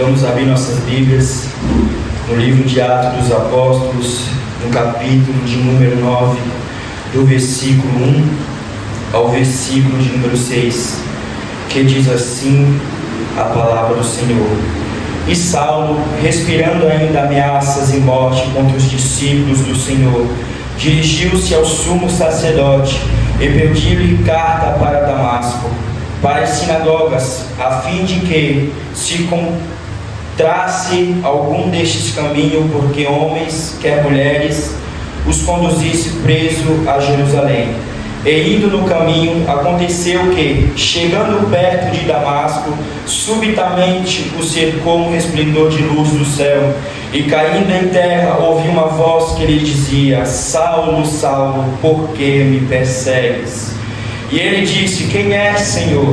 Vamos abrir nossas Bíblias no livro de Atos dos Apóstolos, no capítulo de número 9, do versículo 1 ao versículo de número 6, que diz assim a palavra do Senhor. E Saulo, respirando ainda ameaças e morte contra os discípulos do Senhor, dirigiu-se ao sumo sacerdote e pediu-lhe carta para Damasco, para as sinagogas, a fim de que se encontrasse algum destes caminhos, porque homens, quer mulheres, os conduzisse preso a Jerusalém. E indo no caminho, aconteceu que, chegando perto de Damasco, subitamente o cercou um resplendor de luz do céu, e caindo em terra, ouviu uma voz que lhe dizia: Saulo, Saulo, por que me persegues? E ele disse: Quem és, Senhor?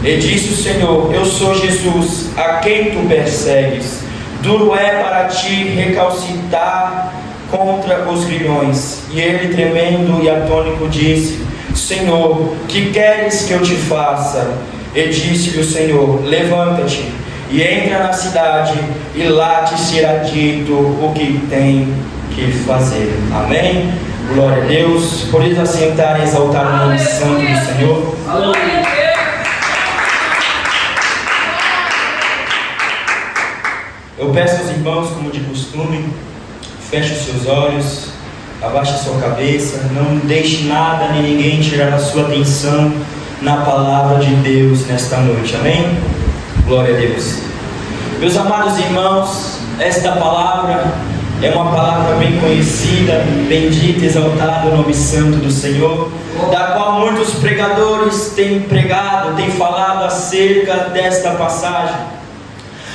E disse o Senhor: Eu sou Jesus, a quem tu persegues. Duro é para ti recalcitrar contra os grilhões. E ele, tremendo e atônito, disse: Senhor, que queres que eu te faça? E disse-lhe o Senhor: Levanta-te e entra na cidade, e lá te será dito o que tem que fazer. Amém? Glória a Deus. Por isso assentar e exaltar o nome santo do Senhor. Aleluia. Eu peço aos irmãos, como de costume, feche os seus olhos, abaixe a sua cabeça, não deixe nada nem ninguém tirar a sua atenção na palavra de Deus nesta noite. Amém? Glória a Deus. Meus amados irmãos, esta palavra é uma palavra bem conhecida, bendita, exaltada o nome santo do Senhor, da qual muitos pregadores têm pregado, têm falado acerca desta passagem.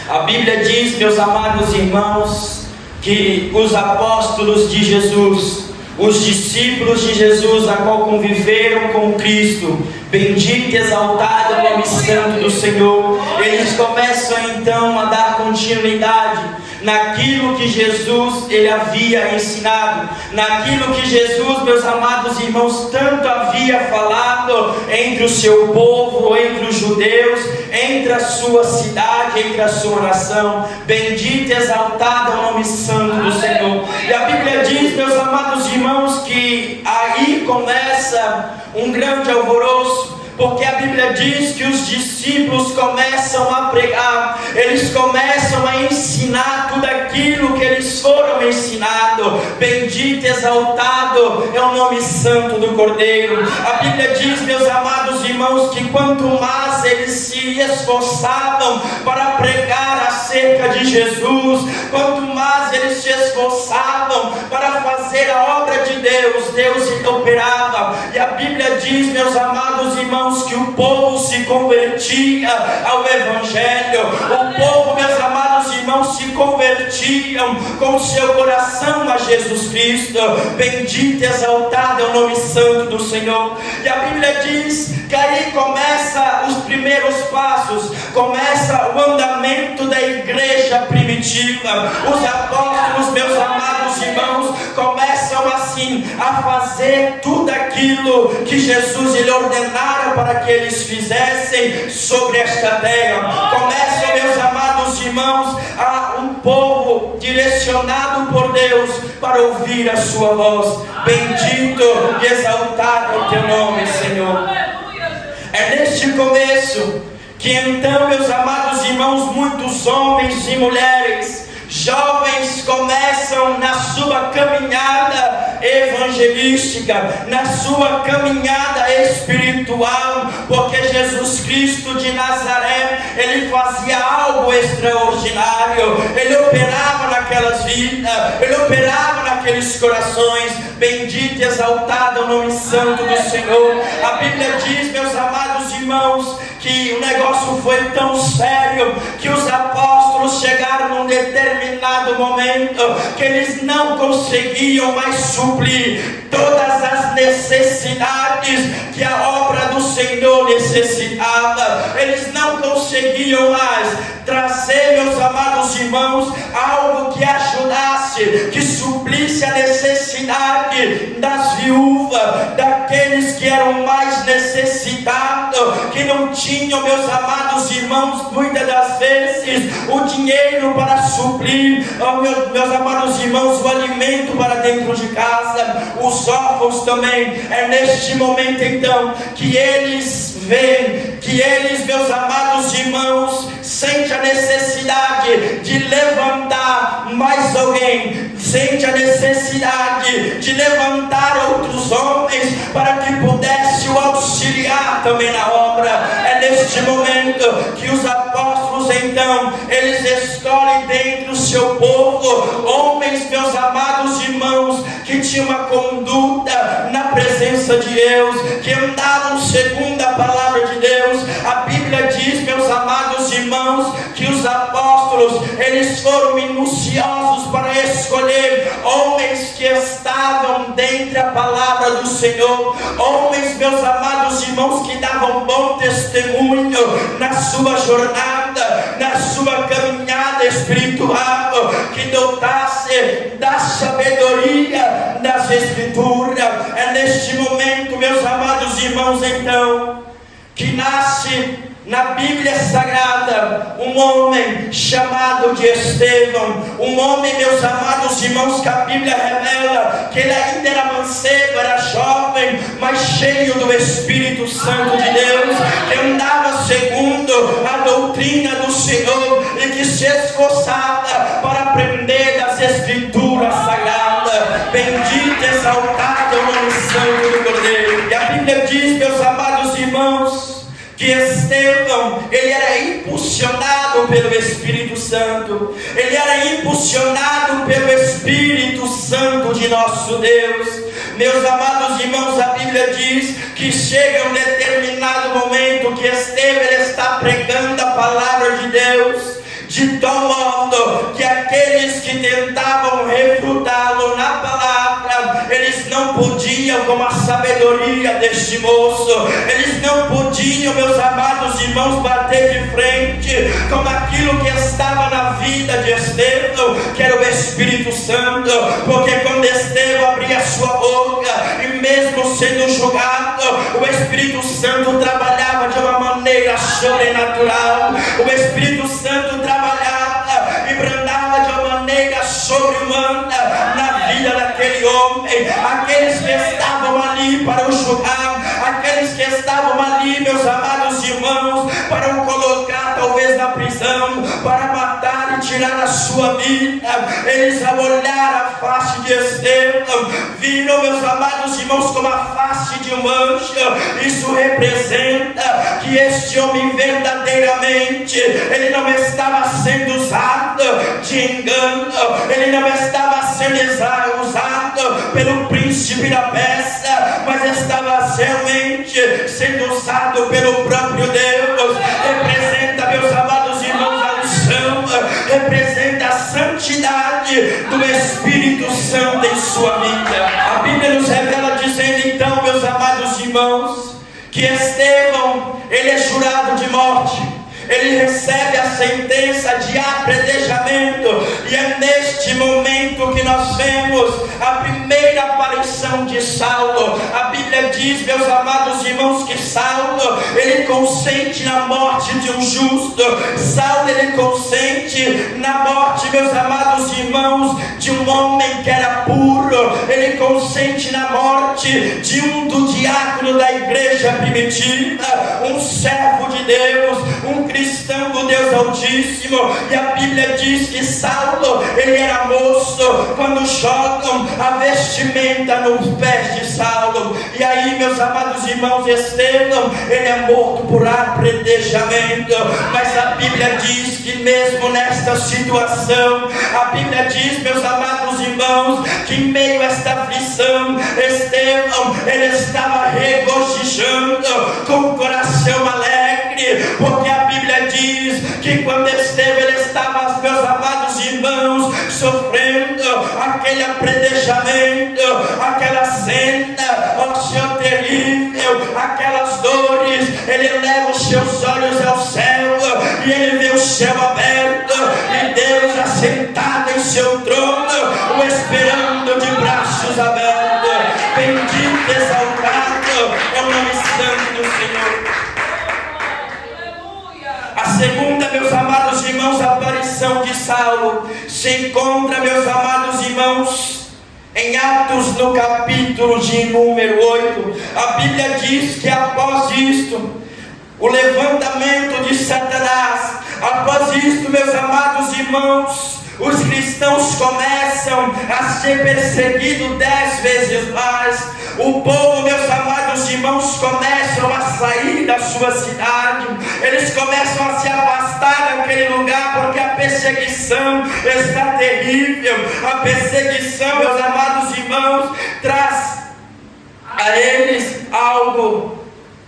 A Bíblia diz, meus amados irmãos, que os apóstolos de Jesus, os discípulos de Jesus, a qual conviveram com Cristo, bendito e exaltado o nome santo do Senhor, eles começam então a dar continuidade naquilo que Jesus ele havia ensinado, naquilo que Jesus, meus amados irmãos, tanto havia falado entre o seu povo, entre os judeus, entre a sua cidade, entre a sua nação. Bendito e exaltado é o nome santo do Senhor. E a Bíblia diz, meus amados irmãos, que aí começa um grande alvoroço, porque a Bíblia diz que os discípulos começam a pregar, eles começam a ensinar tudo aquilo que eles foram ensinados. Bendito e exaltado é o nome santo do Cordeiro. A Bíblia diz, meus amados irmãos, que quanto mais eles se esforçavam para pregar acerca de Jesus, quanto mais eles se esforçavam para fazer a obra de Deus, Deus operava. E a Bíblia diz, meus amados irmãos, que o povo se convertia ao Evangelho. O povo, meus amados irmãos, se convertiam com o seu coração a Jesus Cristo. Bendito e exaltado é o nome santo do Senhor. E a Bíblia diz que aí começa os primeiros passos, começa o andamento da igreja primitiva. Os apóstolos, meus amados irmãos, começam assim a fazer tudo aquilo que Jesus lhe ordenara para que eles fizessem sobre esta terra. Começam, meus amados irmãos, a um povo direcionado por Deus para ouvir a sua voz. Bendito e exaltado o teu nome, Senhor. É neste começo que então, meus amados irmãos, muitos homens e mulheres, jovens, começam na sua caminhada evangelística, na sua caminhada espiritual, porque Jesus Cristo de Nazaré, ele fazia algo extraordinário, ele operava naquelas vidas, ele operava naqueles corações. Bendito e exaltado o nome santo do Senhor. A Bíblia diz, meus amados irmãos, que o negócio foi tão sério que os apóstolos chegaram num determinado momento que eles não conseguiam mais suprir todas as necessidades que a obra do Senhor necessitava. Eles não conseguiam mais trazer, meus amados irmãos, algo que ajudasse, que suplisse a necessidade das viúvas, daqueles que eram mais necessitados, que não não tinham, meus amados irmãos, muitas das vezes o dinheiro para suprir, meus amados irmãos, o alimento para dentro de casa, os órfãos também. É neste momento então que eles veem, que eles, meus amados irmãos, sentem a necessidade de levantar mais alguém, sente a necessidade de levantar outros homens para que pudesse o auxiliar também na obra. É neste momento que os apóstolos então, eles escolhem dentro do seu povo homens, meus amados irmãos, que tinham uma conduta na presença de Deus, que andavam segundo a palavra de Deus. A Bíblia diz, meus amados irmãos, que os apóstolos, eles foram minuciosos para escolher homens que estavam dentro da palavra do Senhor, homens, meus amados irmãos, que davam bom testemunho na sua jornada, na sua caminhada espiritual, que dotasse da sabedoria das Escrituras. É neste momento, meus amados irmãos, então, que nasce na Bíblia Sagrada um homem chamado de Estevão, um homem, meus amados irmãos, que a Bíblia revela que ele ainda era mancebo, era jovem, mas cheio do Espírito Santo de Deus, que andava segundo a doutrina do Senhor e que se esforçava para aprender das Escrituras Sagradas. Bendito e exaltado é o nome santo do Cordeiro. E a Bíblia diz, meus amados irmãos, que Estevão, ele era impulsionado pelo Espírito Santo, ele era impulsionado pelo Espírito Santo de nosso Deus. Meus amados irmãos, a Bíblia diz que chega um determinado momento que Estevão, ele está pregando a palavra de Deus, de tal modo que aqueles que tentavam refutá-lo na palavra, eles não podiam, com a sabedoria deste moço, eles não podiam, meus amados irmãos, bater de frente com aquilo que estava na vida de Estevão, que era o Espírito Santo, porque quando Estevão abria sua boca, e mesmo sendo julgado, o Espírito Santo trabalhava de uma maneira sobrenatural, o Espírito Santo trabalhava e brandava de uma maneira sobre-humana na vida daquele homem. Aqueles que estavam ali para o julgar, aqueles que estavam ali, meus amados irmãos, para o colocar talvez na prisão, para matar e tirar a sua vida, eles, ao olhar a face de Estevão, viram, meus amados irmãos, como a face de um anjo. Isso representa que este homem verdadeiramente, ele não estava sendo usado de engano, ele não estava sendo usado pelo príncipe da peça, mas estava realmente sendo usado pelo próprio Deus. Representa, meus amados irmãos, a unção, representa a santidade do Espírito Santo em sua vida. A Bíblia nos revela dizendo então, meus amados irmãos, que Estevão, ele é jurado de morte, ele recebe a sentença de apedrejamento, e é neste momento que nós vemos a primeira aparição de Saulo. A Bíblia diz, meus amados irmãos, que Saulo, ele consente na morte de um justo. Saulo, ele consente na morte, meus amados irmãos, de um homem que era puro. Ele consente na morte de um do diácono da igreja primitiva, um servo de Deus, um cristão do Deus Altíssimo. E a Bíblia diz que Saulo, ele era moço quando jogam a vestimenta nos pés de Saulo. E aí, meus amados irmãos, Estevão, ele é morto por apedrejamento. Mas a Bíblia diz que mesmo nesta situação, a Bíblia diz, meus amados irmãos, que em meio a esta aflição, Estevão, ele estava regozijando com o coração alegre, porque a Bíblia diz que quando Estevão, ele estava, meus amados irmãos, sofrendo aquele apedrejamento, aquela cena, ó Senhor terrível, aquelas dores, ele leva os seus olhos ao céu e ele vê o céu aberto e Deus assentado em seu trono, o esperando de braços abertos. Bendito, exaltado é o nome santo do Senhor. Saulo se encontra, meus amados irmãos, em Atos, no capítulo de número 8. A Bíblia diz que após isto, o levantamento de Satanás, após isto, meus amados irmãos, os cristãos começam a ser perseguidos 10 vezes mais. O povo, meus amados irmãos, começam a sair da sua cidade. Eles começam a se afastar daquele lugar, porque a perseguição está terrível. A perseguição, meus amados irmãos, traz a eles algo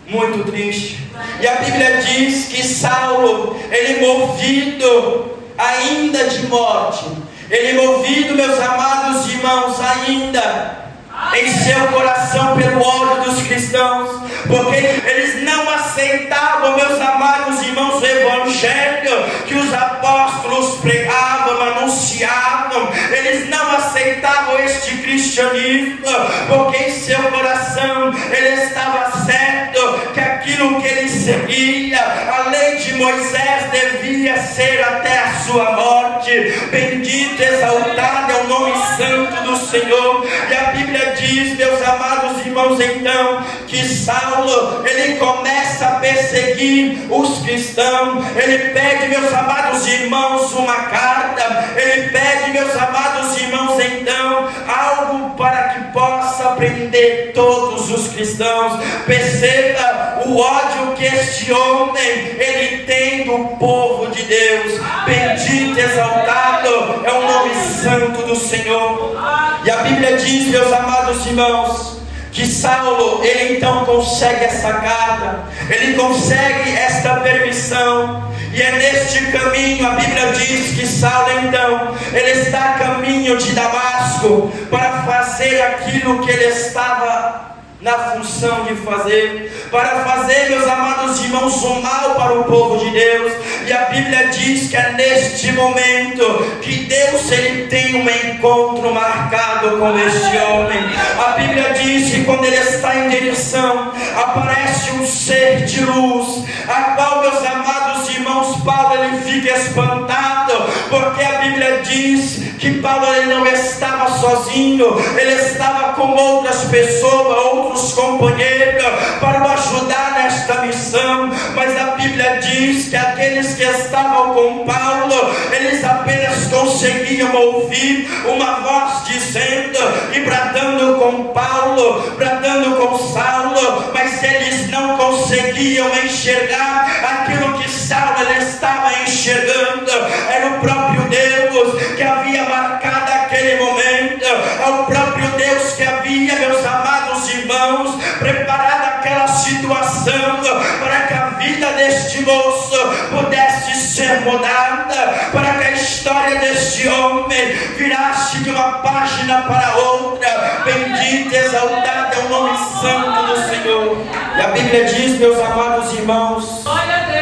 muito triste. E a Bíblia diz que Saulo, ele movido ainda de morte, ele movido, meus amados irmãos, ainda em seu coração pelo ódio dos cristãos, porque eles não aceitavam, meus amados irmãos, o evangelho que os apóstolos pregavam, anunciavam. Eles não aceitavam este cristianismo, porque em seu coração ele estava certo que aquilo que ele seguia, a lei de Moisés, devia ser até a sua morte. Bendito, exaltado é o nome santo do Senhor. E a Bíblia diz, meus amados irmãos, então, que Saulo, ele começa a perseguir os cristãos. Ele pede, meus amados irmãos, uma carta. Ele pede, meus amados irmãos, então, algo para que possa prender todos os cristãos. Perceba o ódio que este homem, ele tem do povo de Deus. Bendito, exaltado é o nome santo do Senhor. E a Bíblia diz, meus amados irmãos, que Saulo, ele então consegue essa carta, ele consegue esta permissão, e é neste caminho, a Bíblia diz que Saulo então, ele está a caminho de Damasco, para fazer aquilo que ele estava na função de fazer, para fazer, meus amados irmãos, o mal para o povo de Deus. E a Bíblia diz que é neste momento que Deus, ele tem um encontro marcado com este homem. A Bíblia diz que quando ele está em direção, aparece um ser de luz, a qual, meus amados irmãos, Paulo, ele fica espantado, porque a Bíblia diz que Paulo, ele não estava sozinho, ele estava com outras pessoas, outros companheiros, para o ajudar nesta missão. Mas a Bíblia diz que aqueles que estavam com Paulo, eles apenas conseguiam ouvir uma voz dizendo e bradando com Paulo, bradando com Saulo, mas eles não conseguiam enxergar aquilo que Saulo ele estava enxergando. Era o próprio Deus que havia marcado aquele momento, é o próprio Deus que havia, meus amados irmãos, preparado aquela situação para que a vida deste moço pudesse ser mudada, para que a história deste homem virasse de uma página para outra. Bendito e exaltado é o nome santo do Senhor. E a Bíblia diz, meus amados irmãos,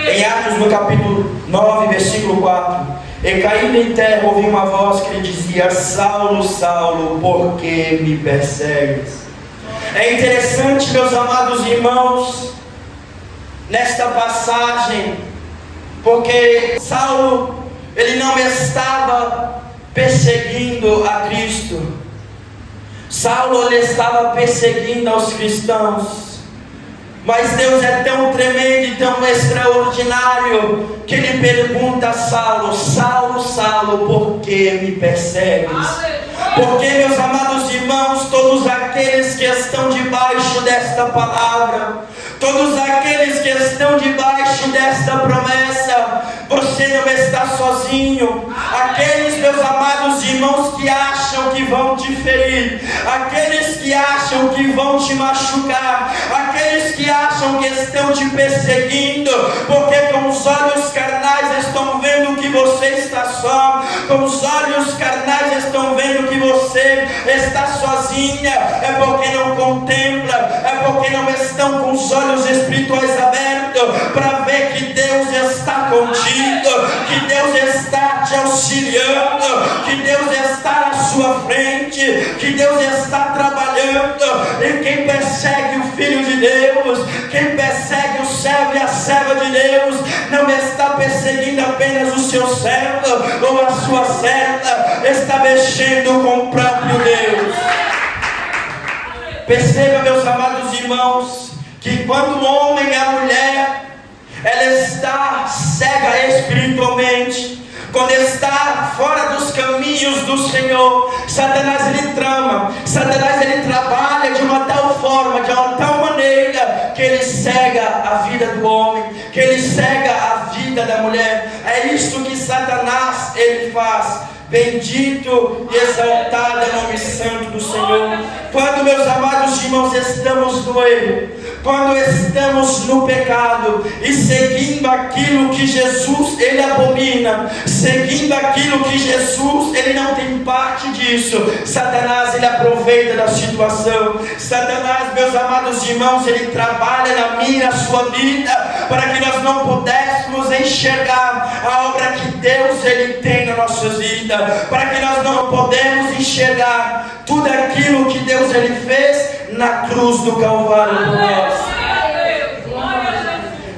em Atos no capítulo 9, versículo 4, e caindo em terra ouvi uma voz que lhe dizia: Saulo, Saulo, por que me persegues? É interessante, meus amados irmãos, nesta passagem, porque Saulo, ele não estava perseguindo a Cristo. Saulo, ele estava perseguindo aos cristãos. Mas Deus é tão tremendo e tão extraordinário que ele pergunta a Saulo: Saulo, Saulo, por que me persegues? Porque, meus amados irmãos, todos aqueles que estão debaixo desta palavra, todos aqueles que estão debaixo desta promessa, você não está sozinho. Aqueles, meus amados irmãos, que acham que vão te ferir, aqueles que acham que vão te machucar, aqueles que acham que estão te perseguindo, porque com os olhos carnais estão vendo que você está só, com os olhos carnais estão vendo que você está sozinha, é porque não contempla, é porque não estão com os olhos espirituais abertos para ver que Deus está contigo, que Deus está te auxiliando, que Deus está à sua frente, que Deus está trabalhando. E quem persegue o Filho de Deus, quem persegue o servo servo e a serva de Deus não está perseguindo apenas o seu servo ou a sua serva, está mexendo com o próprio Deus. Perceba, meus amados irmãos, que quando o homem e a mulher, ela está cega espiritualmente, quando está fora dos caminhos do Senhor, Satanás ele trama, Satanás ele trabalha de uma tal forma, de uma tal maneira, que ele cega a vida do homem, que ele cega a vida da mulher. É isso que Satanás ele faz. Bendito e exaltado é o nome santo do Senhor. Quando, meus amados irmãos, estamos no erro, quando estamos no pecado e seguindo aquilo que Jesus ele abomina, seguindo aquilo que Jesus ele não tem parte disso, Satanás ele aproveita da situação. Satanás, meus amados irmãos, ele trabalha na minha e na sua vida para que nós não pudéssemos enxergar a obra que Deus ele tem na nossa vida, para que nós não podemos enxergar tudo aquilo que Deus ele fez na cruz do Calvário por nós.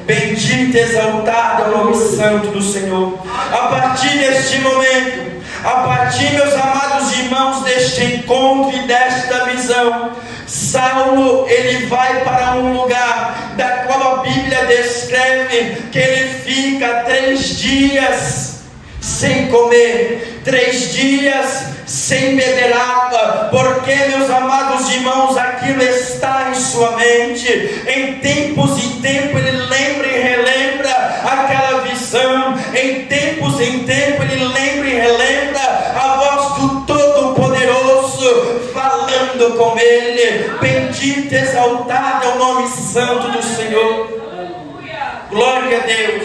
Bendito e exaltado é o nome santo do Senhor. A partir deste momento, a partir, meus amados irmãos, deste encontro e desta visão, Saulo ele vai para um lugar da qual a Bíblia descreve que ele fica 3 dias sem comer, 3 dias sem beber água, porque, meus amados irmãos, aquilo está em sua mente. Em tempos e tempos ele lembra e relembra aquela visão, em tempos em tempos ele lembra e relembra a voz do Todo-Poderoso falando com ele. Bendito e exaltado é o nome santo do Senhor. Glória a Deus.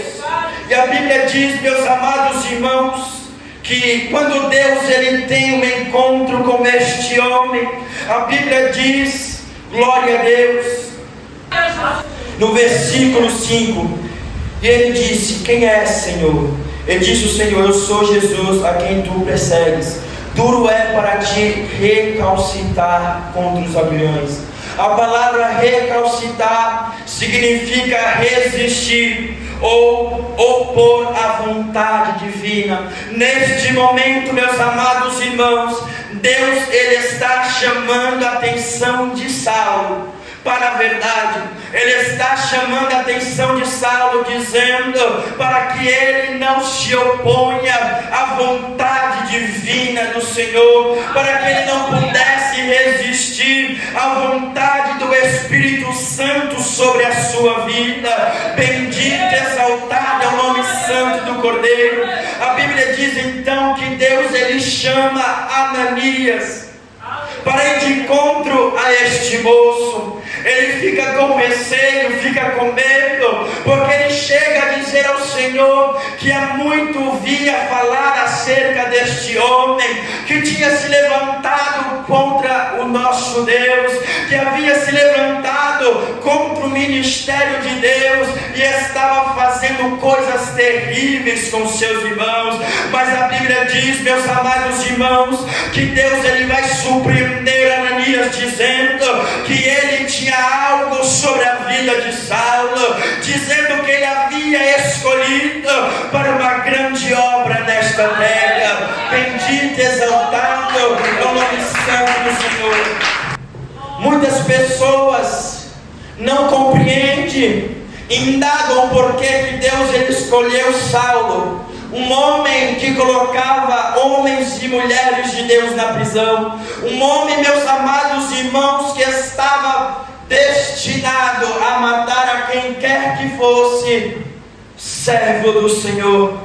E a Bíblia diz, meus amados irmãos, que quando Deus ele tem um encontro com este homem, a Bíblia diz, glória a Deus, no versículo 5, e ele disse: quem é, Senhor? Ele disse: o Senhor, eu sou Jesus a quem tu persegues. Duro é para ti recalcitar contra os aguilhões. A palavra recalcitar significa resistir ou opor à vontade divina. Neste momento, meus amados irmãos, Deus ele está chamando a atenção de Saulo para a verdade. Ele está chamando a atenção de Saulo, dizendo para que ele não se oponha à vontade divina do Senhor, para que ele não pudesse resistir à vontade do Espírito Santo sobre a sua vida. Bendito e exaltado é o nome santo do Cordeiro. A Bíblia diz então que Deus ele chama Ananias para ir de encontro a este moço. Ele fica com receio, fica com medo, porque ele chega a dizer ao Senhor que há muito vinha falar acerca deste homem, que tinha se levantado contra o nosso Deus, que havia se levantado contra o ministério de Deus e estava fazendo coisas terríveis com seus irmãos. Mas a Bíblia diz, meus amados irmãos, que Deus ele vai surpreender Ananias dizendo que ele tinha algo sobre a vida de Saulo, dizendo que ele havia escolhido para uma grande obra nesta terra. Bendito e exaltado é o nome santo do Senhor. Muitas pessoas não compreendem, indagam por que Deus ele escolheu Saulo, um homem que colocava homens e mulheres de Deus na prisão, um homem, meus amados irmãos, que estava destinado a matar a quem quer que fosse servo do Senhor.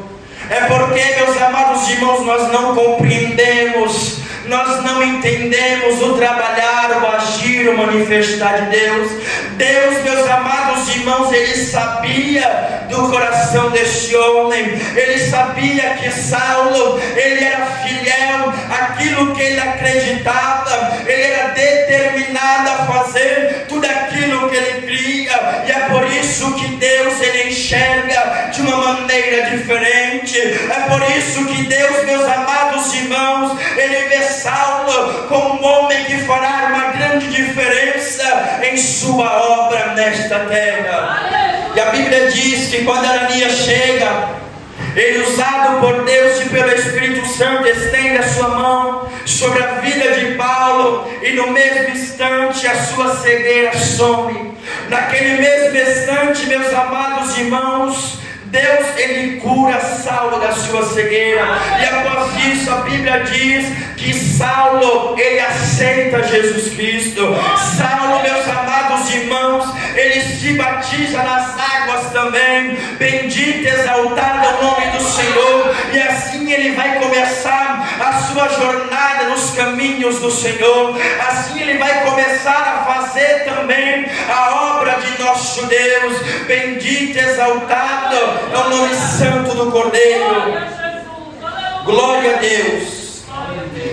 É porque, meus amados irmãos, nós não compreendemos, nós não entendemos o trabalhar, o agir, o manifestar de Deus. Deus, meus amados irmãos, ele sabia do coração deste homem, ele sabia que Saulo, ele era fiel àquilo que ele acreditava, ele era determinado a fazer tudo aquilo que ele cria, e é por isso que Deus ele enxerga de uma maneira diferente. É por isso que Deus, meus amados irmãos, ele vê Saulo como um homem que fará uma grande diferença em sua obra nesta terra. E a Bíblia diz que quando Ananias chega, ele, usado por Deus e pelo Espírito Santo, estende a sua mão sobre a vida de Paulo, e no mesmo instante a sua cegueira some. Naquele mesmo instante, meus amados irmãos, Deus, ele cura Saulo da sua cegueira. E após isso a Bíblia diz que Saulo, ele aceita Jesus Cristo. Saulo, meus amados irmãos, ele se batiza nas águas também. Bendito e exaltado é o nome do Senhor. E assim ele vai começar a sua jornada nos caminhos do Senhor. Assim ele vai começar a fazer também a obra de nosso Deus. Bendito e exaltado é o nome santo do Cordeiro. Glória a Deus.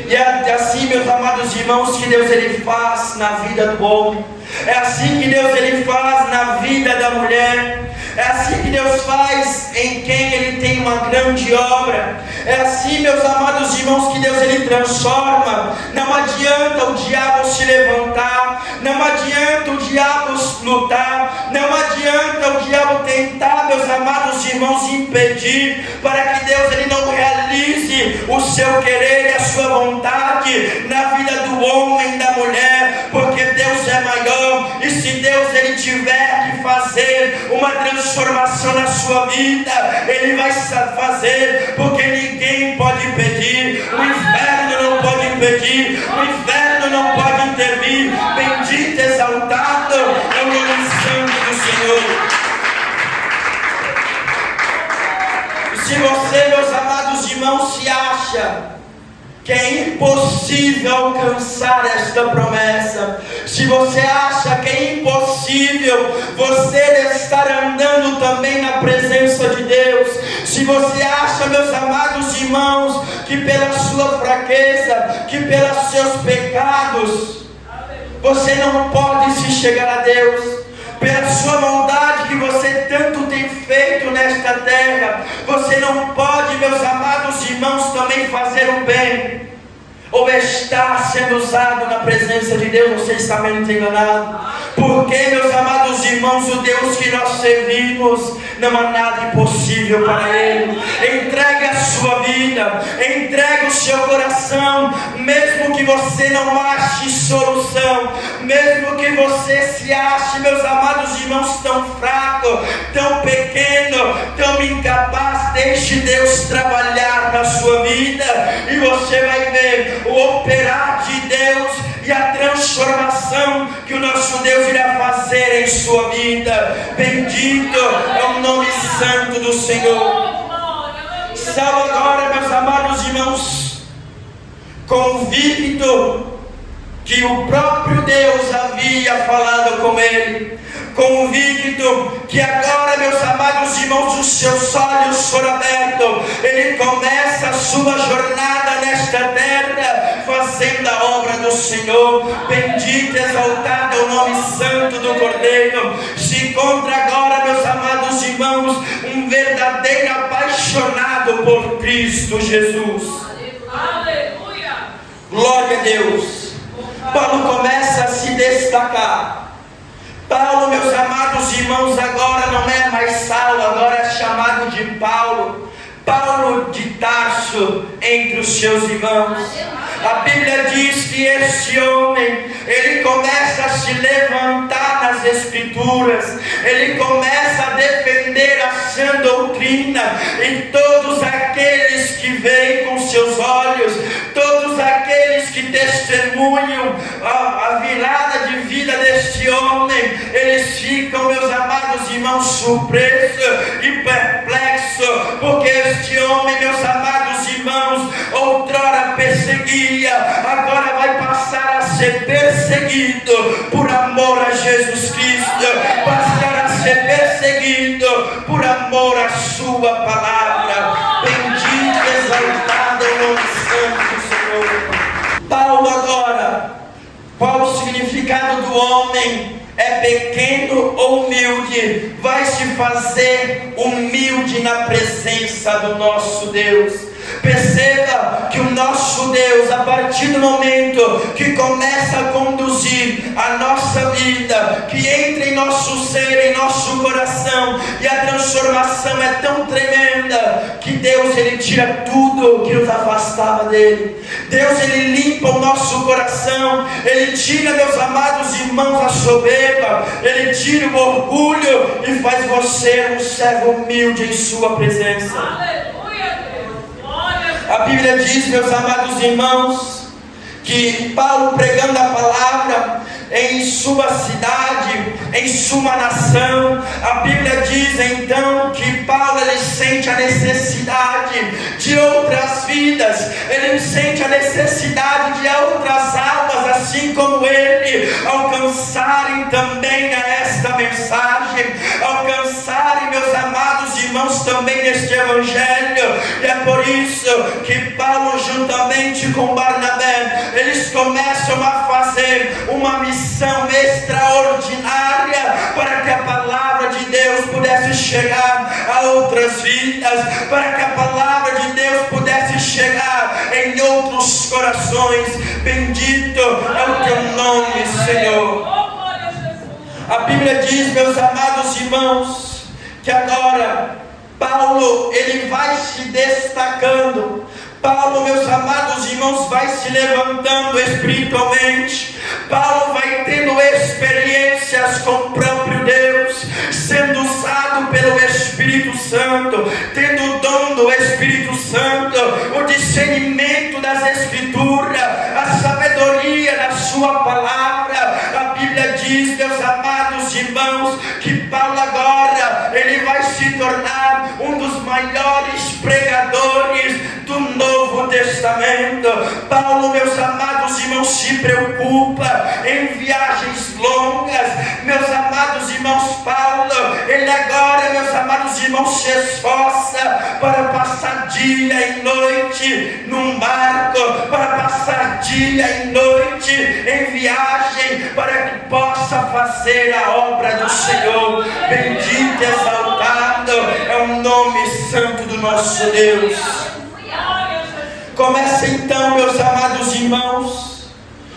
E é assim, meus amados irmãos, que Deus ele faz na vida do homem. É assim que Deus ele faz na vida da mulher. É assim que Deus faz em quem ele tem uma grande obra. É assim, meus amados irmãos, que Deus ele transforma. Não adianta o diabo se levantar, não adianta o diabo lutar, não adianta o diabo tentar, meus amados irmãos, impedir para que Deus ele não realize o seu querer e a sua vontade na vida do homem e da mulher, porque Deus é maior. E se Deus ele tiver que fazer uma transformação na sua vida, ele vai fazer, porque ninguém pode impedir. O inferno não pode impedir, o inferno não pode intervir. Bendito e exaltado é o nome santo do Senhor. E se você, meus amados irmãos, se acha que é impossível alcançar esta promessa, se você acha que é impossível você estar andando também na presença de Deus, se você acha, meus amados irmãos, que pela sua fraqueza, que pelos seus pecados, você não pode se chegar a Deus, pela sua maldade que você tanto tem feito nesta terra, você não pode, meus amados irmãos, também fazer o bem, ou estar sendo usado na presença de Deus, você está menos enganado. Porque, meus amados irmãos, o Deus que nós servimos, não há nada impossível para Ele. Entregue a sua vida, entregue o seu coração, mesmo que você não ache solução, mesmo que você se ache, meus amados irmãos, tão fraco, tão pequeno, tão incapaz, deixe Deus trabalhar na sua vida, e você vai ver o operar de Deus e a transformação que o nosso Deus irá fazer em sua vida. Bendito é o nome santo do Senhor. Saulo agora, meus amados irmãos, convicto que o próprio Deus havia falado com ele, convicto que agora, meus amados irmãos, os seus olhos foram abertos, ele começa a sua jornada nesta terra, fazendo a obra do Senhor. Bendito e exaltado é o nome santo do Cordeiro. Se encontra agora, meus amados irmãos, um verdadeiro apaixonado por Cristo Jesus. Aleluia! Glória a Deus. Paulo começa a se destacar. Paulo, meus amados irmãos, agora não é mais Saulo, agora é chamado de Paulo, Paulo de Tarso entre os seus irmãos. A Bíblia diz que este homem, ele começa a se levantar nas Escrituras, ele começa a defender a sã doutrina, e todos aqueles que veem com seus olhos, todos aqueles que testemunham a virada de vida deste homem, eles ficam, meus amados irmãos, surpresos e perplexos, porque este homem, meus amados irmãos, outrora perseguia, agora vai passar a ser perseguido por amor a Jesus Cristo, passar a ser perseguido por amor à sua palavra. Bendito e exaltado é o nome santo do Senhor. Paulo agora, qual o significado do homem? É pequeno ou humilde, vai se fazer humilde na presença do nosso Deus. Perceba que o nosso Deus, a partir do momento que começa a conduzir a nossa vida, que entra em nosso ser, em nosso coração, e a transformação é tão tremenda, que Deus, Ele tira tudo que nos afastava dEle. Deus, Ele limpa o nosso coração, Ele tira, meus amados irmãos, a soberba, Ele tira o orgulho e faz você um servo humilde em sua presença. Aleluia, Deus. Glória. A Bíblia diz, meus amados irmãos, que Paulo, pregando a palavra em sua cidade, em sua nação, a Bíblia diz então que Paulo, ele sente a necessidade de outras vidas, ele sente a necessidade de outras almas, assim como ele, alcançarem também a esta mensagem, alcançarem, meus amados irmãos, também neste evangelho. E é por isso que Paulo, juntamente com Barnabé, eles começam a fazer uma missão extraordinária para que a palavra de Deus pudesse chegar a outras vidas, para que a palavra de Deus pudesse chegar em outros corações. Bendito é o teu nome, Senhor. A Bíblia diz, meus amados irmãos, que agora Paulo, ele vai se destacando. Paulo, meus amados irmãos, vai se levantando espiritualmente. Paulo vai tendo experiências com o próprio Deus, sendo usado pelo Espírito Santo, tendo o dom do Espírito Santo, o discernimento das Escrituras, a sabedoria da sua palavra. A Bíblia diz, meus amados irmãos, que Paulo agora, ele vai se tornar um dos maiores pregadores do Novo Testamento. Paulo, meus amados irmãos, se preocupa em viagens longas. Meus amados irmãos, Paulo, ele agora, meus amados irmãos, se esforça para passar dia e noite num barco, para passar dia e noite em viagem, para que possa fazer a obra do Senhor. Bendito e exaltado é o nome santo do nosso Deus. Começa então, meus amados irmãos,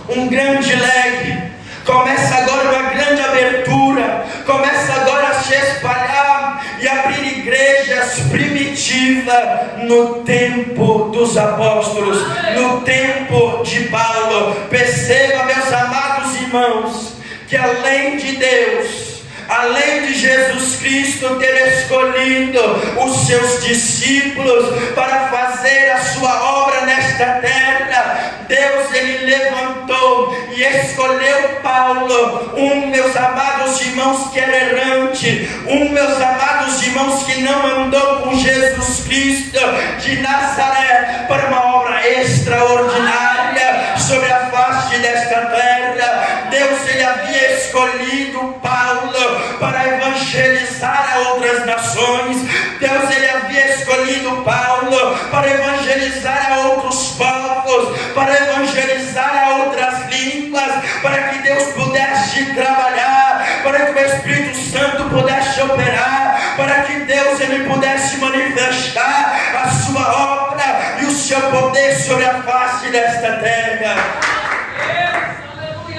um grande leque. Começa agora uma grande abertura. Começa agora a se espalhar e abrir igrejas primitivas no tempo dos apóstolos, no tempo de Paulo. Perceba, meus amados irmãos, que além de Deus, além de Jesus Cristo ter escolhido os seus discípulos para fazer a sua obra nesta terra, Deus, ele levantou e escolheu Paulo, meus amados irmãos, que era errante, meus amados irmãos, que não andou com Jesus Cristo de Nazaré, para uma obra extraordinária sobre a face desta terra. Deus, ele havia escolhido Paulo para evangelizar a outras nações. Deus, ele havia escolhido Paulo para evangelizar a outros povos, para evangelizar a outras línguas, para que Deus pudesse trabalhar, para que o Espírito Santo pudesse operar, para que Deus, ele pudesse manifestar a sua obra e o seu poder sobre a face desta terra.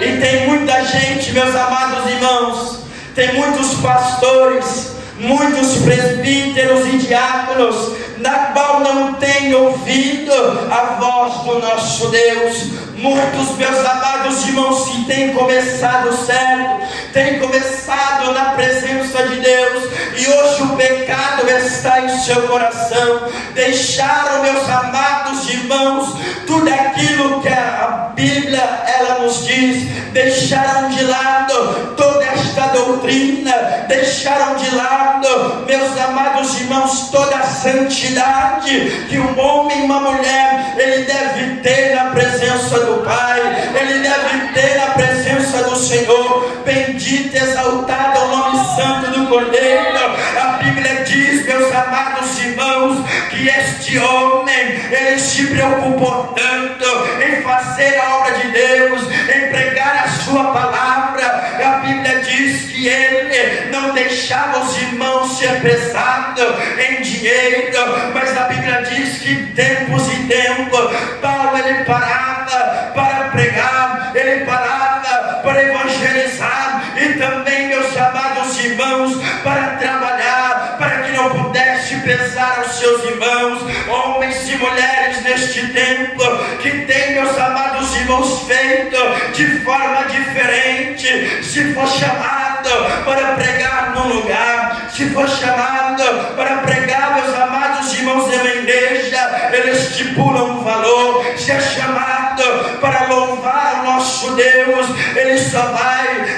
E tem muita gente, meus amados irmãos, tem muitos pastores, muitos presbíteros e diáconos, na qual não tem ouvido a voz do nosso Deus. Muitos, meus amados irmãos, que têm começado certo, têm começado na presença de Deus, e hoje o pecado está em seu coração. Deixaram, meus amados irmãos, tudo aquilo que a Bíblia ela nos diz, deixaram de lado toda esta doutrina, deixaram de lado, meus amados irmãos, toda a santidade que um homem e uma mulher ele deve ter na presença do Pai, ele deve ter na presença do Senhor. Bendito e exaltado é o nome santo do Cordeiro. A Bíblia diz, meus amados irmãos, que este homem ele se preocupou tanto em fazer a obra de Deus, em pregar a sua palavra. A Bíblia diz que ele não deixava os irmãos ser pesados em dinheiro, mas a Bíblia diz que tempos e tempos, Paulo ele parava para pregar, ele parava para evangelizar, e também, meus amados irmãos, para trabalhar, para que não pudesse pesar aos seus irmãos. Homens e mulheres neste tempo, que tem, meus amados irmãos, feito de forma diferente. Se for chamado para pregar num lugar, se for chamado para pregar, meus amados irmãos, em uma igreja, eles estipulam um valor. Se é chamado para louvar o nosso Deus,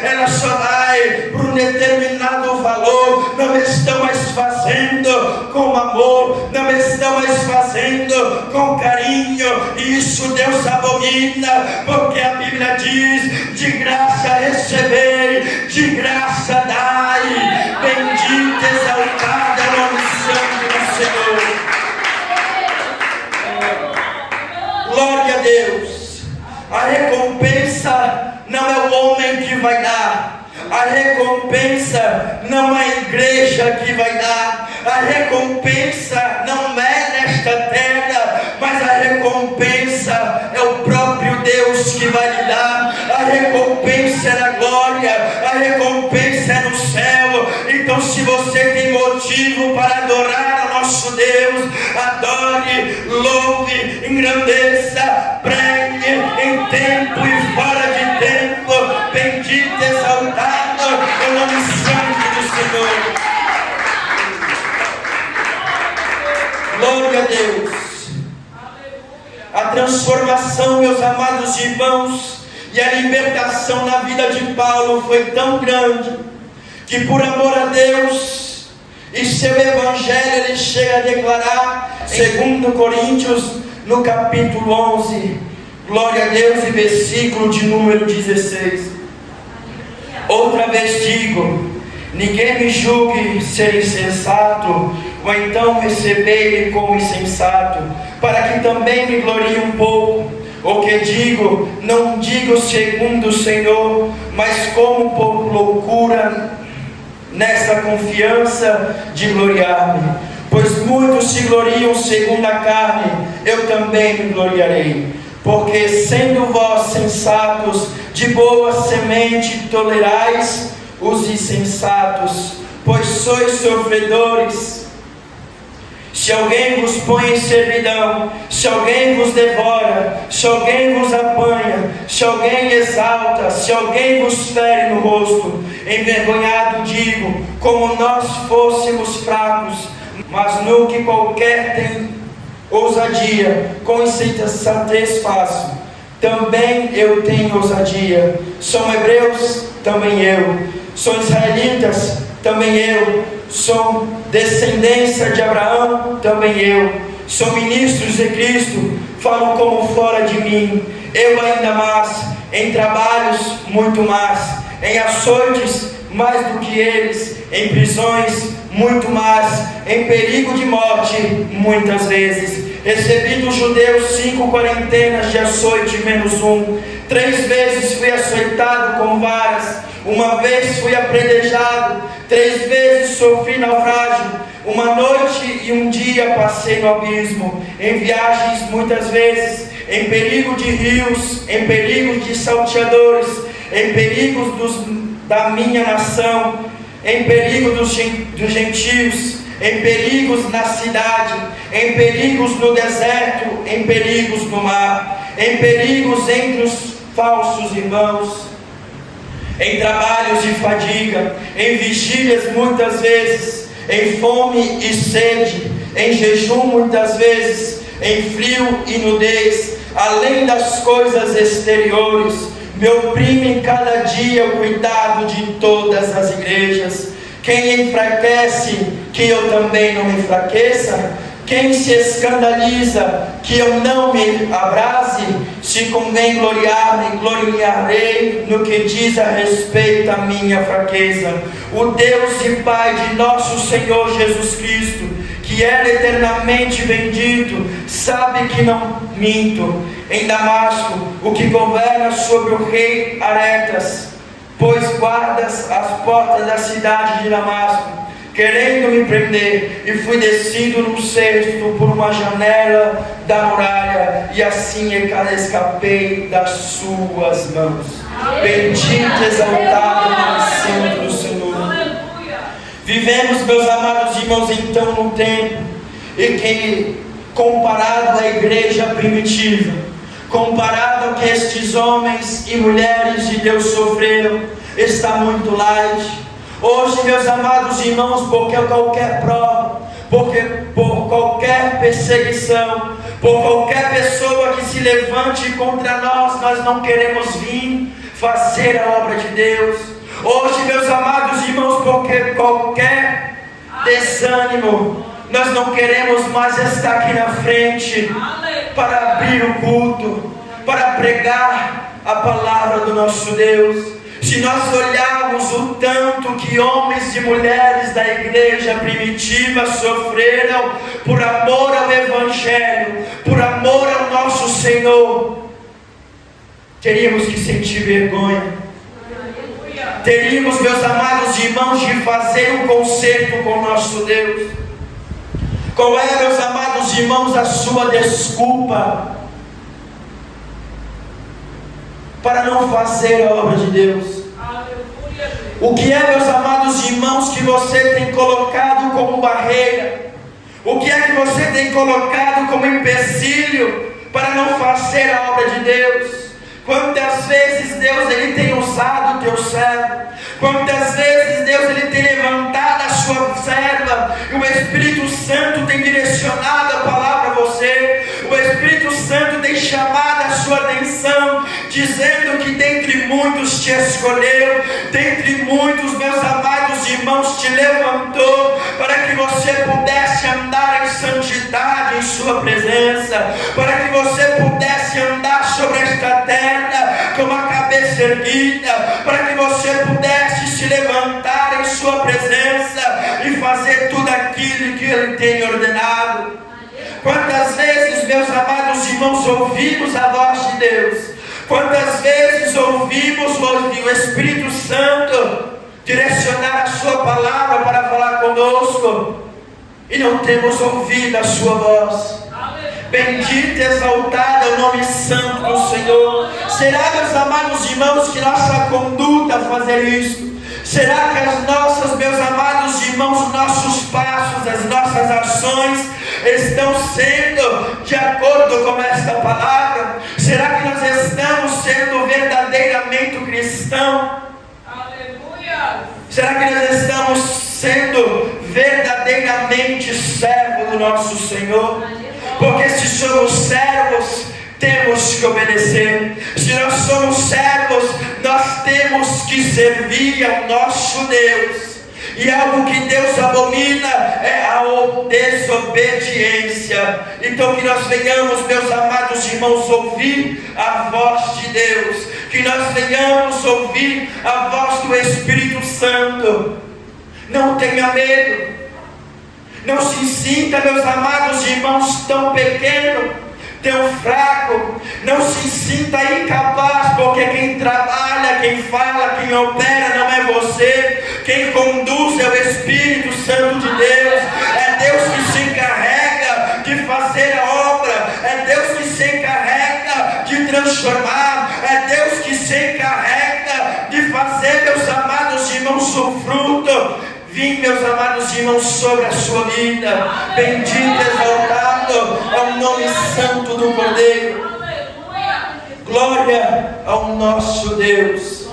ela só vai para um determinado valor. Não estão mais fazendo com amor, não estão mais fazendo com carinho, e isso Deus abomina, porque a Bíblia diz: de graça recebei, de graça dai. Bendito, exaltado é o nome santo do Senhor. Glória a Deus. A recompensa não é o homem que vai dar, a recompensa não é a igreja que vai dar, a recompensa não é nesta terra, mas a recompensa é o próprio Deus que vai lhe dar. A recompensa é na glória, a recompensa é no céu. Então, se você tem motivo para adorar ao nosso Deus, adore, louve, engrandeça, pregue em tempo e fora de tempo. Bendito, exaltado é o nome santo do Senhor. Glória a Deus. A transformação, meus amados irmãos, e a libertação na vida de Paulo foi tão grande, que por amor a Deus e seu evangelho, ele chega a declarar, segundo Coríntios, no capítulo 11, glória a Deus, e versículo de número 16. Outra vez digo: ninguém me julgue ser insensato, ou então recebei-me como insensato, para que também me glorie um pouco. O que digo, não digo segundo o Senhor, mas como por loucura, nessa confiança de gloriar-me. Pois muitos se gloriam segundo a carne, eu também me gloriarei. Porque sendo vós sensatos, de boa semente tolerais os insensatos, pois sois sofredores. Se alguém vos põe em servidão, se alguém vos devora, se alguém vos apanha, se alguém exalta, se alguém vos fere no rosto, envergonhado digo, como nós fôssemos fracos, mas no que qualquer tem ousadia, com insensatez faço, também eu tenho ousadia. São hebreus? Também eu. São israelitas? Também eu. Sou descendência de Abraão? Também eu. Sou ministros de Cristo? Falo como fora de mim. Eu ainda mais, em trabalhos muito mais, em açoites mais do que eles, em prisões muito mais, em perigo de morte muitas vezes. Recebi dos judeus 5 quarentenas de açoite menos 1. 3 vezes fui açoitado com varas. 1 vez fui apredejado. 3 vezes sofri naufrágio. 1 noite e 1 dia passei no abismo. Em viagens muitas vezes, em perigo de rios, em perigo de salteadores, em perigos da minha nação, em perigo dos gentios, em perigos na cidade, em perigos no deserto, em perigos no mar, em perigos entre os falsos irmãos, em trabalhos de fadiga, em vigílias muitas vezes, em fome e sede, em jejum muitas vezes, em frio e nudez, além das coisas exteriores. Me oprime cada dia o cuidado de todas as igrejas. Quem enfraquece, que eu também não enfraqueça? Quem se escandaliza, que eu não me abrase? Se convém gloriar-me, gloriarei no que diz a respeito à minha fraqueza. O Deus e Pai de nosso Senhor Jesus Cristo, que é eternamente bendito, sabe que não minto. Em Damasco, o que governa sobre o rei Aretas, pois guardas as portas da cidade de Damasco, querendo me prender, e fui descido num cesto por uma janela da muralha, e assim escapei das suas mãos. Bendito, exaltado o nome santo do Senhor. Vivemos, meus amados irmãos, então num tempo em que, comparado à igreja primitiva, comparado ao que estes homens e mulheres de Deus sofreram, está muito light. Hoje, meus amados irmãos, por qualquer prova, por qualquer perseguição, por qualquer pessoa que se levante contra nós, nós não queremos vir fazer a obra de Deus. Hoje, meus amados irmãos, porque qualquer desânimo, nós não queremos mais estar aqui na frente para abrir o culto, para pregar a palavra do nosso Deus. Se nós olharmos o tanto que homens e mulheres da igreja primitiva sofreram por amor ao Evangelho, por amor ao nosso Senhor, teríamos que sentir vergonha. Teríamos, meus amados irmãos, de fazer um concerto com o nosso Deus. Qual é, meus amados irmãos, a sua desculpa para não fazer a obra de Deus? O que é, meus amados irmãos, que você tem colocado como barreira? O que é que você tem colocado como empecilho para não fazer a obra de Deus? Quantas vezes Deus ele tem usado o teu servo? Quantas vezes Deus ele tem levantado a sua serva? E o Espírito Santo tem direcionado a palavra a você. O Espírito Santo tem chamado a sua atenção, dizendo que dentre muitos te escolheu, dentre muitos, meus amados irmãos, te levantou para que você pudesse andar em santidade em sua presença, para que você pudesse andar sobre esta terra com a cabeça erguida, para que você pudesse se levantar em sua presença e fazer tudo aquilo que Ele tem ordenado. Quantas vezes, meus amados irmãos, ouvimos a voz de Deus? Quantas vezes ouvimos o Espírito Santo direcionar a sua palavra para falar conosco e não temos ouvido a sua voz? Bendito e exaltado é o nome santo do Senhor. Será, meus amados irmãos, que nossa conduta fazer isto? Será que as nossas, meus amados irmãos, os nossos passos, as nossas ações estão sendo de acordo com esta palavra? Será que nós estamos sendo verdadeiramente cristãos? Aleluia! Será que nós estamos sendo verdadeiramente servos do nosso Senhor? Porque se somos servos, temos que obedecer. Se nós somos servos, nós temos que servir ao nosso Deus. E algo que Deus abomina é a desobediência. Então que nós venhamos, meus amados irmãos, ouvir a voz de Deus. Que nós venhamos ouvir a voz do Espírito Santo. Não tenha medo. Não se sinta, meus amados irmãos, tão pequeno, tão fraco. Não se sinta incapaz, porque quem trabalha, quem fala, quem opera não é você. Quem conduz é o Espírito Santo de Deus. É Deus que se encarrega de fazer a obra. É Deus que se encarrega de transformar. É Deus que se encarrega de fazer, meus amados irmãos, o fruto. Vim, meus amados irmãos, sobre a sua vida. Bendito e exaltado é o nome santo do Cordeiro. Glória ao nosso Deus.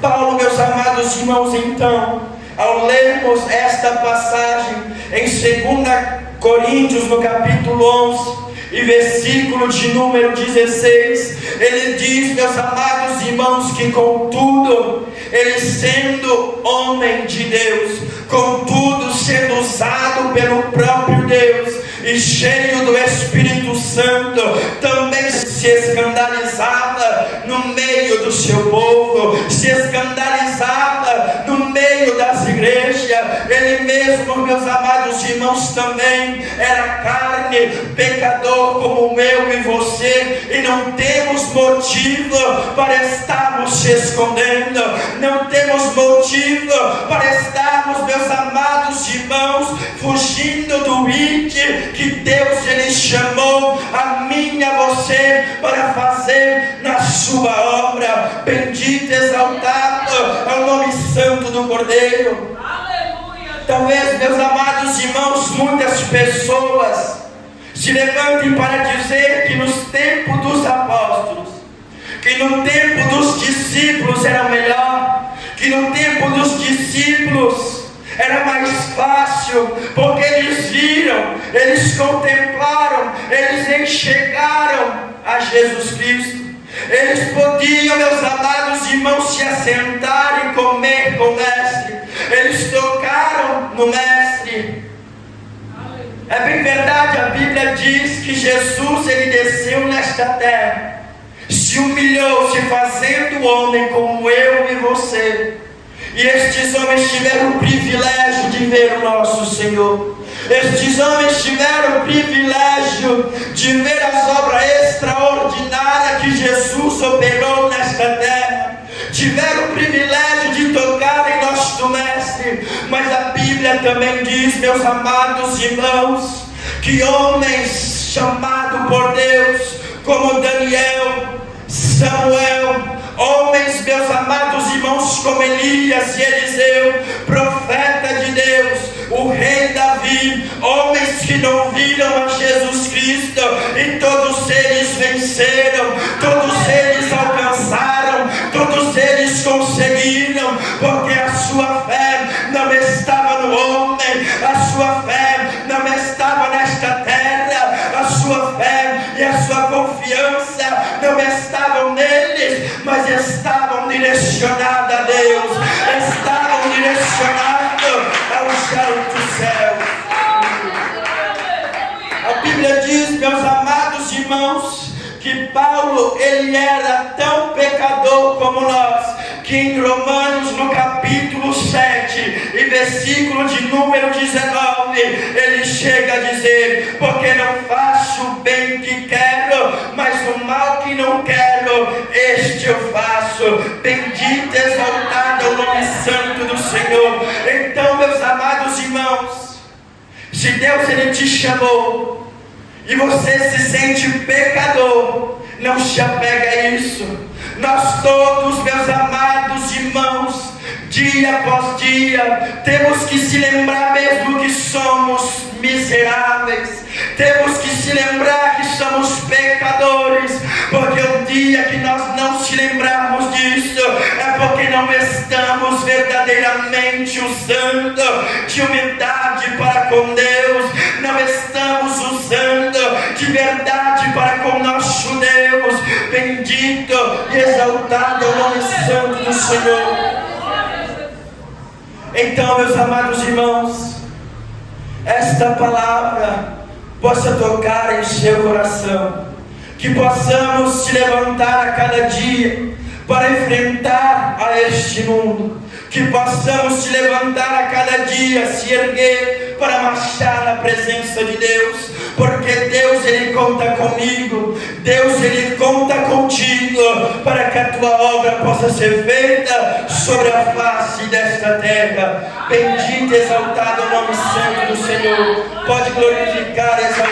Paulo, meus amados irmãos, então, ao lermos esta passagem em 2 Coríntios, no capítulo 11, e versículo de número 16, ele diz, meus amados irmãos, que contudo, ele sendo homem de Deus, contudo sendo usado pelo próprio Deus e cheio do Espírito Santo, também se escandalizava no meio do seu povo, se escandalizava no meio das igrejas, igreja. Ele mesmo, meus amados irmãos, também era carne, pecador como eu e você, e não temos motivo para estarmos se escondendo, não temos motivo para estarmos, meus amados irmãos, fugindo do id que Deus ele chamou a mim e a você para fazer na sua obra. Bendito, exaltado é o nome santo do Cordeiro. Aleluia. Talvez, meus amados irmãos, muitas pessoas se levantem para dizer que nos tempos dos apóstolos, que no tempo dos discípulos era melhor, que no tempo dos discípulos era mais fácil, porque eles viram, eles contemplaram, eles enxergaram a Jesus Cristo. Eles podiam, meus amados irmãos, se assentar e comer com o Mestre. Eles tocaram no Mestre. É bem verdade, a Bíblia diz que Jesus ele desceu nesta terra, se humilhou, se fazendo homem como eu e você. E estes homens tiveram o privilégio de ver o nosso Senhor. Estes homens tiveram o privilégio de ver as obras extraordinárias que Jesus operou nesta terra. Tiveram o privilégio de tocar em nosso Mestre. Mas a Bíblia também diz, meus amados irmãos, que homens chamados por Deus, como Daniel, Samuel, homens, meus amados irmãos, como Elias e Eliseu, profeta de Deus, o rei Davi, homens que não viram a Jesus Cristo, e todos eles venceram, todos eles alcançaram, todos eles conseguiram, porque a sua fé não estava no homem, a sua fé não estava nesta terra, a sua fé e a sua confiança não estavam neles, mas estavam direcionadas a Deus, estavam direcionados aos altos céus. A Bíblia diz, meus amados irmãos, que Paulo ele era tão pecador como nós, que em Romanos no capítulo 7 e versículo de número 19 ele chega a dizer: porque não faço o bem que quero, mas o mal que não quero, este eu faço. Bendito, exaltado é o nome santo do Senhor. Então, meus amados irmãos, se Deus ele te chamou e você se sente pecador, não se apega a isso. Nós todos, meus amados irmãos, dia após dia, temos que se lembrar mesmo que somos miseráveis, temos que se lembrar que somos pecadores, porque o dia que nós não se lembrarmos disso, é porque não estamos verdadeiramente usando de humildade para com Deus, não estamos usando de verdade para com nosso Deus. Bendito e exaltado é o nome santo do Senhor. Então, meus amados irmãos, esta palavra possa tocar em seu coração, que possamos se levantar a cada dia para enfrentar a este mundo, que possamos se levantar a cada dia, se erguer para marchar na presença de Deus, porque Deus ele conta comigo, Deus ele conta contigo, para que a tua obra possa ser feita sobre a face desta terra. Bendito e exaltado é o nome santo do Senhor. Pode glorificar e exaltar